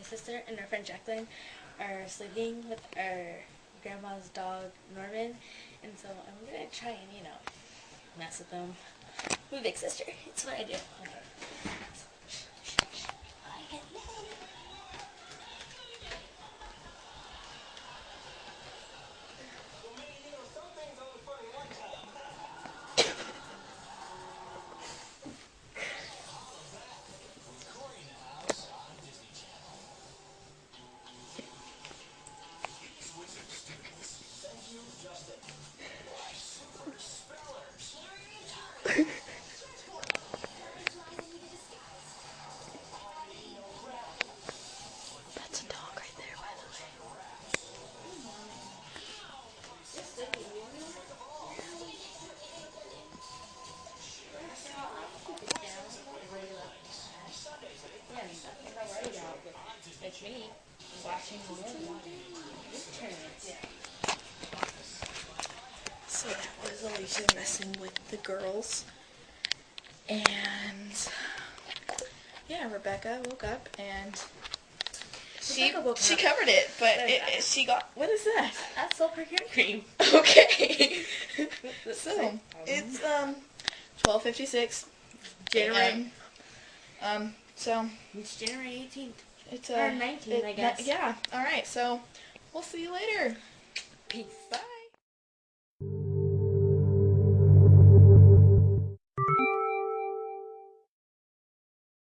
sister and our friend Jacqueline are sleeping with our grandma's dog Norman, and so I'm gonna try and mess with them. I'm a big sister. It's what I do. Okay. That's a dog right there, by the way. It's me watching So that was Alicia messing with the girls. And yeah, Rebecca woke up and she covered it, but she got, what is that? That's Sulfur hair cream. Okay. So it's 12:56 January. So It's January 18th. it's or 19th, I guess. Yeah. All right. So we'll see you later. Peace. Bye.